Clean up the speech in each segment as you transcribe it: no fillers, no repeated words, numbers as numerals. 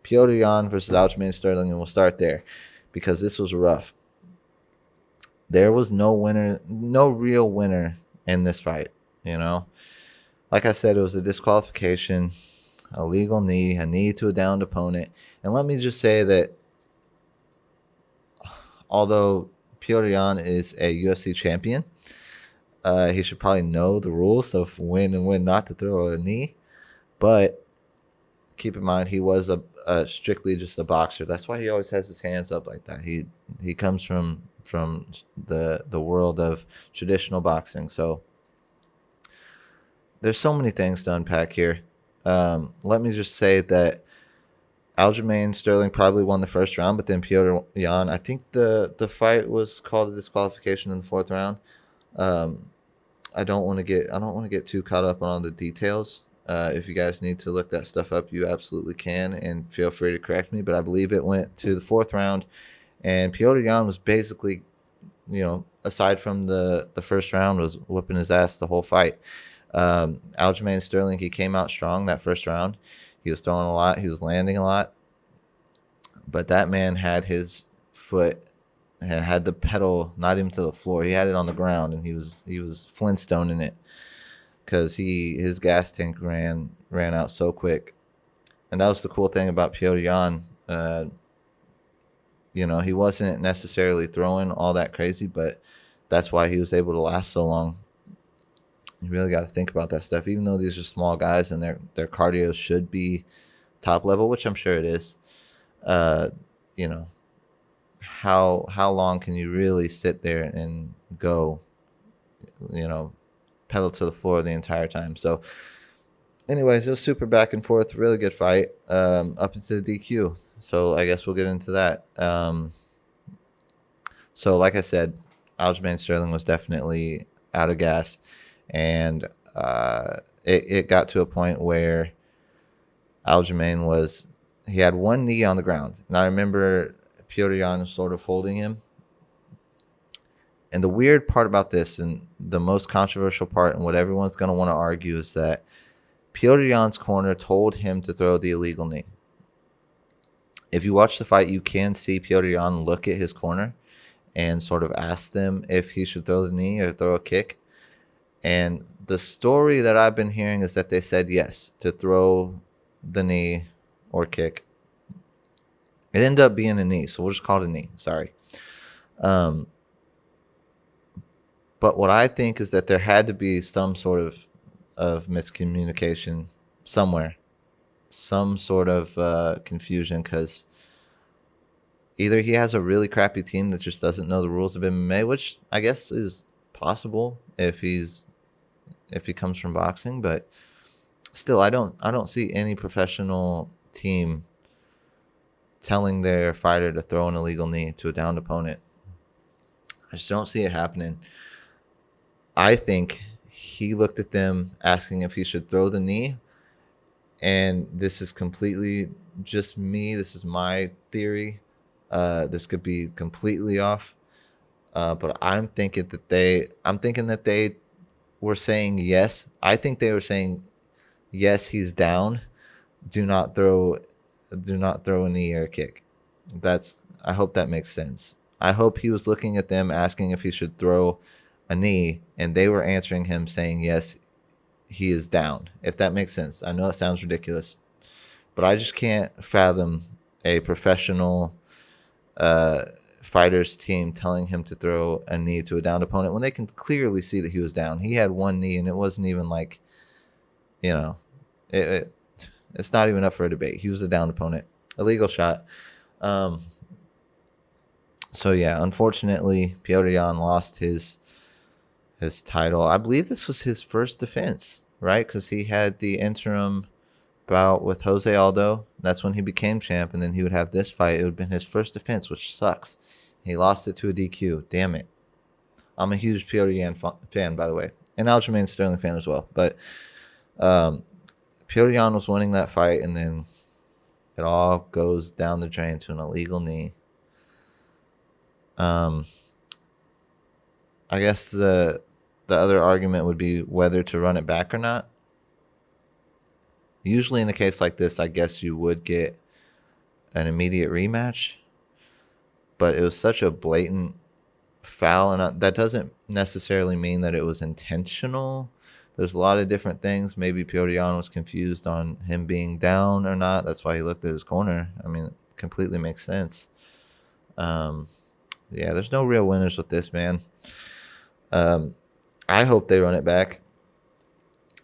Petr Yan versus Aljamain Sterling, and we'll start there because this was rough. There was no winner, no real winner in this fight. Like I said, it was a disqualification, a legal knee, a knee to a downed opponent. And let me just say that although Petr Yan is a UFC champion, he should probably know the rules of when and when not to throw a knee. But keep in mind, he was a strictly just a boxer. That's why he always has his hands up like that. He comes from the world of traditional boxing. So there's so many things to unpack here. Let me just say that Aljamain Sterling probably won the first round, but then Petr Yan, I think the fight was called a disqualification in the fourth round. I don't want to get too caught up on all the details. If you guys need to look that stuff up, you absolutely can, and feel free to correct me. But I believe it went to the fourth round, and Petr Yan was basically, aside from the first round, was whooping his ass the whole fight. Aljamain Sterling, he came out strong that first round. He was throwing a lot. He was landing a lot. But that man had his foot, had the pedal not even to the floor. He had it on the ground, and he was Flintstoning it because his gas tank ran out so quick. And that was the cool thing about Petr Yan. He wasn't necessarily throwing all that crazy, but that's why he was able to last so long. You really got to think about that stuff. Even though these are small guys and their cardio should be top level, which I'm sure it is, how long can you really sit there and go, pedal to the floor the entire time? So anyways, it was super back and forth, really good fight, up into the DQ. So I guess we'll get into that. So like I said, Aljamain Sterling was definitely out of gas. And it got to a point where Aljamain he had one knee on the ground. And I remember Petr Yan sort of holding him. And the weird part about this, and the most controversial part, and what everyone's going to want to argue, is that Petr Yan's corner told him to throw the illegal knee. If you watch the fight, you can see Petr Yan look at his corner and sort of ask them if he should throw the knee or throw a kick. And the story that I've been hearing is that they said yes to throw the knee or kick. It ended up being a knee, so we'll just call it a knee. Sorry. But what I think is that there had to be some sort of miscommunication somewhere, some sort of confusion, because either he has a really crappy team that just doesn't know the rules of MMA, which I guess is possible if he comes from boxing, but still, I don't see any professional team telling their fighter to throw an illegal knee to a downed opponent. I just don't see it happening. I think he looked at them asking if he should throw the knee, and this is completely just me. This is my theory. This could be completely off, but I'm thinking that they were saying yes. I think they were saying yes, he's down. Do not throw a knee or a kick. I hope that makes sense. I hope he was looking at them asking if he should throw a knee, and they were answering him saying yes, he is down. If that makes sense. I know it sounds ridiculous, but I just can't fathom a professional fighter's team telling him to throw a knee to a downed opponent when they can clearly see that he was down. He had one knee, and it wasn't even like, it's not even up for a debate. He was a downed opponent. Illegal shot. So yeah, unfortunately, Petr Yan lost his title. I believe this was his first defense, right? Because he had the interim bout with Jose Aldo. That's when he became champ, and then he would have this fight. It would have been his first defense, which sucks. He lost it to a DQ. Damn it. I'm a huge Petr Yan fan, by the way, and Aljamain Sterling fan as well. But Petr Yan was winning that fight, and then it all goes down the drain to an illegal knee. I guess the other argument would be whether to run it back or not. Usually in a case like this, I guess you would get an immediate rematch, but it was such a blatant foul, and that doesn't necessarily mean that it was intentional. There's a lot of different things. Maybe Petr Yan was confused on him being down or not. That's why he looked at his corner. I mean, it completely makes sense. Yeah, there's no real winners with this, man. I hope they run it back.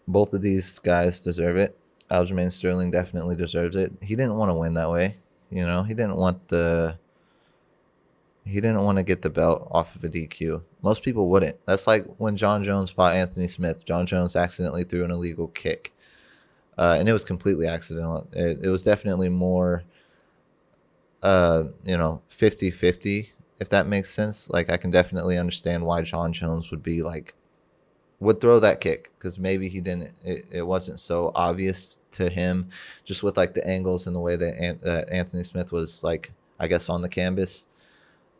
Both of these guys deserve it. Aljamain Sterling definitely deserves it. He didn't want to win that way. He didn't want to get the belt off of a DQ. Most people wouldn't. That's like when John Jones fought Anthony Smith. John Jones accidentally threw an illegal kick. And it was completely accidental. It was definitely more, 50-50, if that makes sense. Like, I can definitely understand why John Jones would throw that kick, because maybe he didn't. It wasn't so obvious to him, just with like the angles and the way that Anthony Smith was, like, I guess, on the canvas.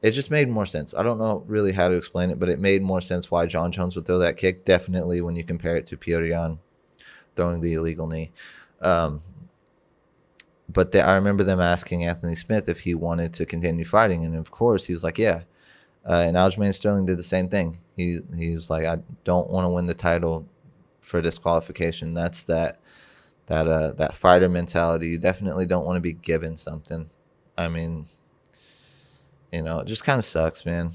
It just made more sense. I don't know really how to explain it, but it made more sense why John Jones would throw that kick. Definitely when you compare it to Petr Yan throwing the illegal knee. But I remember them asking Anthony Smith if he wanted to continue fighting, and of course he was like, yeah. And Aljamain Sterling did the same thing. He was like, I don't want to win the title for disqualification. That's that fighter mentality. You definitely don't want to be given something. I mean, it just kind of sucks, man.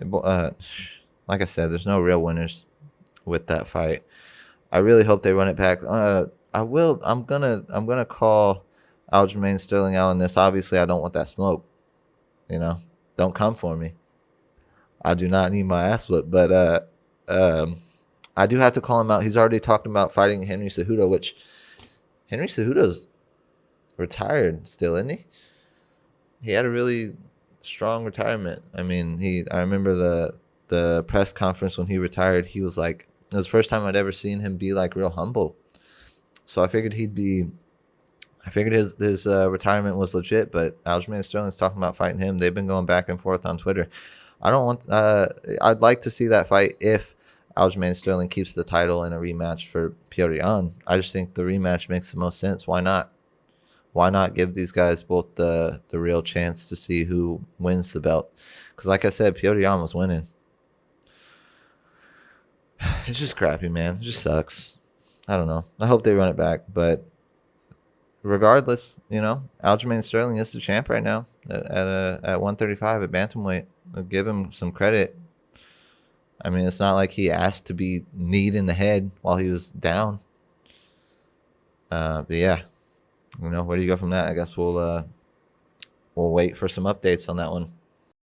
Like I said, there's no real winners with that fight. I really hope they run it back. I will. I'm gonna call Aljamain Sterling out on this. Obviously, I don't want that smoke. Don't come for me. I do not need my ass whipped. But I do have to call him out. He's already talking about fighting Henry Cejudo, which Henry Cejudo's retired still, isn't he? He had a really strong retirement. I mean, I remember the press conference when he retired. He was like, it was the first time I'd ever seen him be like real humble. So I figured his retirement was legit. But Aljamain Sterling's talking about fighting him. They've been going back and forth on Twitter. I'd like to see that fight if Aljamain Sterling keeps the title in a rematch for Petr Yan. I just think the rematch makes the most sense. Why not? Why not give these guys both the real chance to see who wins the belt? Because like I said, Petr Yan was winning. It's just crappy, man. It just sucks. I don't know. I hope they run it back. But regardless, Aljamain Sterling is the champ right now at 135 at bantamweight. I'll give him some credit. I mean, it's not like he asked to be kneed in the head while he was down. But yeah. Where do you go from that? I guess we'll wait for some updates on that one.